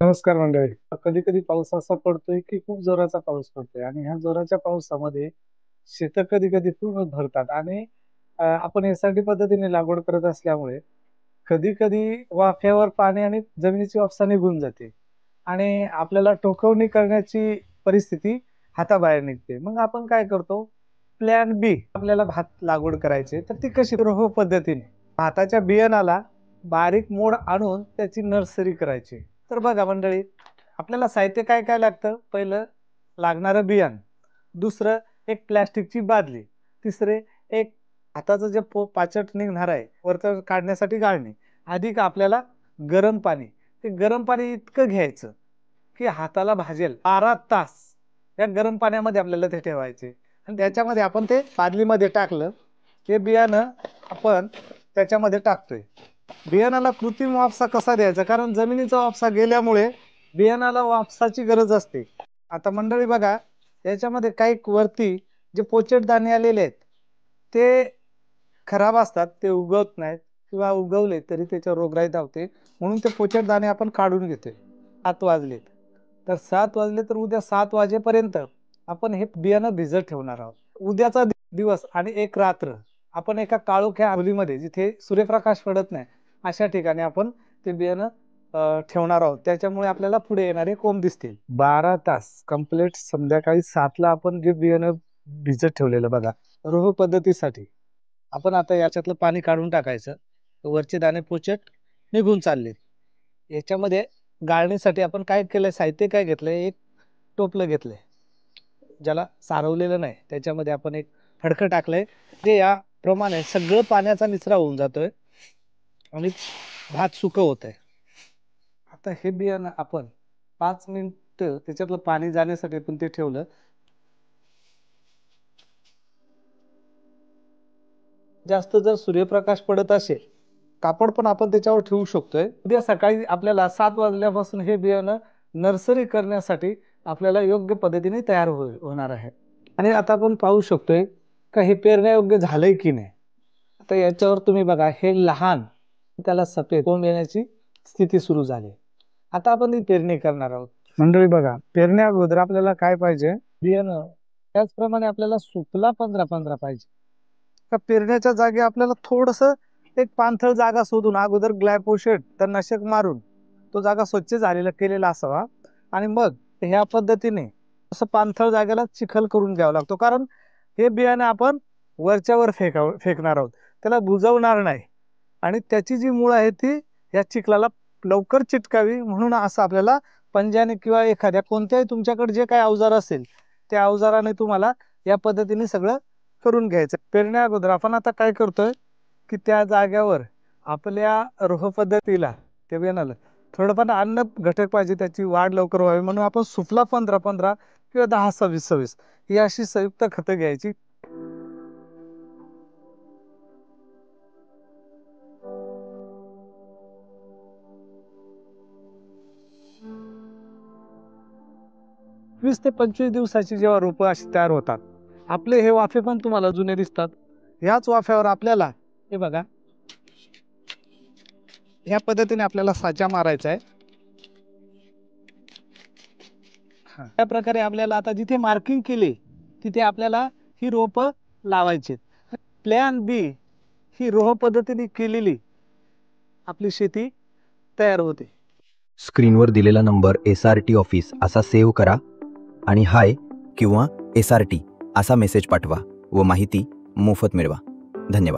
नमस्कार मंडळी. कधी कधी पाऊस असा पडतोय की खूप जोराचा पाऊस पडतोय आणि ह्या जोराच्या पावसामध्ये शेतं कधी कधी पूर्ण भरतात आणि आपण एसआरटी पद्धतीने लागवड करत असल्यामुळे कधी कधी वाफ्यावर पाणी आणि जमिनीची उपसा निघून जाते आणि आपल्याला टोकवणी करण्याची परिस्थिती हाताबाहेर निघते. मग आपण काय करतो? प्लॅन बी. आपल्याला भात लागवड करायची तर ती कशी? रोह पद्धतीने भाताच्या बियाणाला बारीक मोड आणून त्याची नर्सरी करायची. तर बघा मंडळी, आपल्याला साहित्य काय काय लागतं? पहिलं लागणारं बियाणं, दुसरं एक प्लॅस्टिकची बादली, तिसरे एक हाताचं जे पाचट निघणार आहे वरतं काढण्यासाठी गाळणी, अधिक आपल्याला गरम पाणी. ते गरम पाणी इतकं घ्यायचं की हाताला भाजेल. 12 तास या गरम पाण्यामध्ये आपल्याला ते ठेवायचे आणि त्याच्यामध्ये आपण ते बादलीमध्ये टाकलं, हे बियाणं आपण त्याच्यामध्ये टाकतोय. बियाणाला कृत्रिम वाफसा कसा द्यायचा? कारण जमिनीचा वाफसा गेल्यामुळे बियाणाला वाफसाची गरज असते. आता मंडळी बघा, याच्यामध्ये काही वरती जे पोचट दाणे आलेले आहेत ते खराब असतात, ते उगवत नाहीत किंवा उगवले तरी त्याच्यावर रोगराई धावते. म्हणून ते पोचट दाणे आपण काढून घेतोय. 7 वाजलेत, तर 7 वाजले तर उद्या 7 वाजेपर्यंत आपण हे बियाणं भिजत ठेवणार आहोत. उद्याचा दिवस आणि एक रात्र आपण एका काळोख्या खोलीमध्ये, जिथे सूर्यप्रकाश पडत नाही अशा ठिकाणी आपण ते बियाणं ठेवणार आहोत. त्याच्यामुळे आपल्याला पुढे येणारे कोंब दिसतील. 12 तास कंप्लीट. संध्याकाळी 7ला आपण जे बियाणं भिजत ठेवलेलं बघा, रोह पद्धतीसाठी आपण आता याच्यातलं पाणी काढून टाकायचं. वरचे दाणे पोचट निघून चालले. याच्यामध्ये गाळणीसाठी आपण काय केलंय? साहित्य काय घेतलंय? एक टोपलं घेतलंय, ज्याला सारवलेलं नाही. त्याच्यामध्ये आपण एक फडकं टाकलंय, जे याप्रमाणे सगळं पाण्याचा निचरा होऊन जातोय आणि भात सुकं होत आहे. आता हे बियाणं आपण 5 मिनिटं त्याच्यातलं पाणी जाण्यासाठी आपण ते ठेवलं. जास्त जर सूर्यप्रकाश पडत असेल, कापड पण आपण त्याच्यावर ठेवू शकतोय. उद्या सकाळी आपल्याला 7 वाजल्यापासून हे बियाणं नर्सरी करण्यासाठी आपल्याला योग्य पद्धतीने तयार होणार आहे. आणि आता आपण पाहू शकतोय का हे पेरण्यायोग्य झालंय की नाही. आता याच्यावर तुम्ही बघा, हे लहान, त्याला सफेद कोंब येण्याची स्थिती सुरू झाली. आता आपण ही पेरणी करणार आहोत. मंडळी बघा, पेरण्या अगोदर आपल्याला काय पाहिजे? बियाणं. त्याचप्रमाणे आपल्याला सुफला 15-15 पाहिजे. का पेरण्याच्या जागी आपल्याला थोडस एक पाणथळ जागा शोधून अगोदर ग्लायफोसेट तणनाशक मारून तो जागा स्वच्छ झालेला केलेला असावा आणि मग ह्या पद्धतीने असं पाणथळ जागेला चिखल करून घ्यावा लागतो. कारण हे बियाणं आपण वरच्यावर फेकणार आहोत, त्याला बुजवणार नाही आणि त्याची जी मुळं आहे ती या चिखलाला लवकर चिटकावी म्हणून असं आपल्याला पंजाने किंवा एखाद्या कोणत्याही तुमच्याकडे जे काही अवजार असेल त्या अवजाराने तुम्हाला या पद्धतीने सगळं करून घ्यायचं. पेरण्या अगोदर आपण आता काय करतोय की त्या जागेवर आपल्या रोह पद्धतीला ते बियाणाला थोडंफार अन्न घटक पाहिजे, त्याची वाढ लवकर व्हावी म्हणून आपण सुफला 15-15 किंवा 10-26-26 ही अशी संयुक्त खतं घ्यायची. वीस ते 25 दिवसाची जेव्हा रोपं अशी तयार होतात, आपले हे वाफे पण तुम्हाला जुने दिसतात. ह्याच वाफ्यावर आपल्याला हे बघा, ह्या पद्धतीने आपल्याला साचा मारायचा आहे. त्या प्रकारे आपल्याला आता जिथे मार्किंग केली तिथे आपल्याला ही रोपं लावायची. प्लॅन बी ही रोह पद्धतीने केलेली आपली शेती तयार होते. स्क्रीनवर दिलेला नंबर SRT ऑफिस असा सेव्ह करा आणि हाय किंवा SRT असा मेसेज पाठवा व माहिती मोफत मिळवा. धन्यवाद.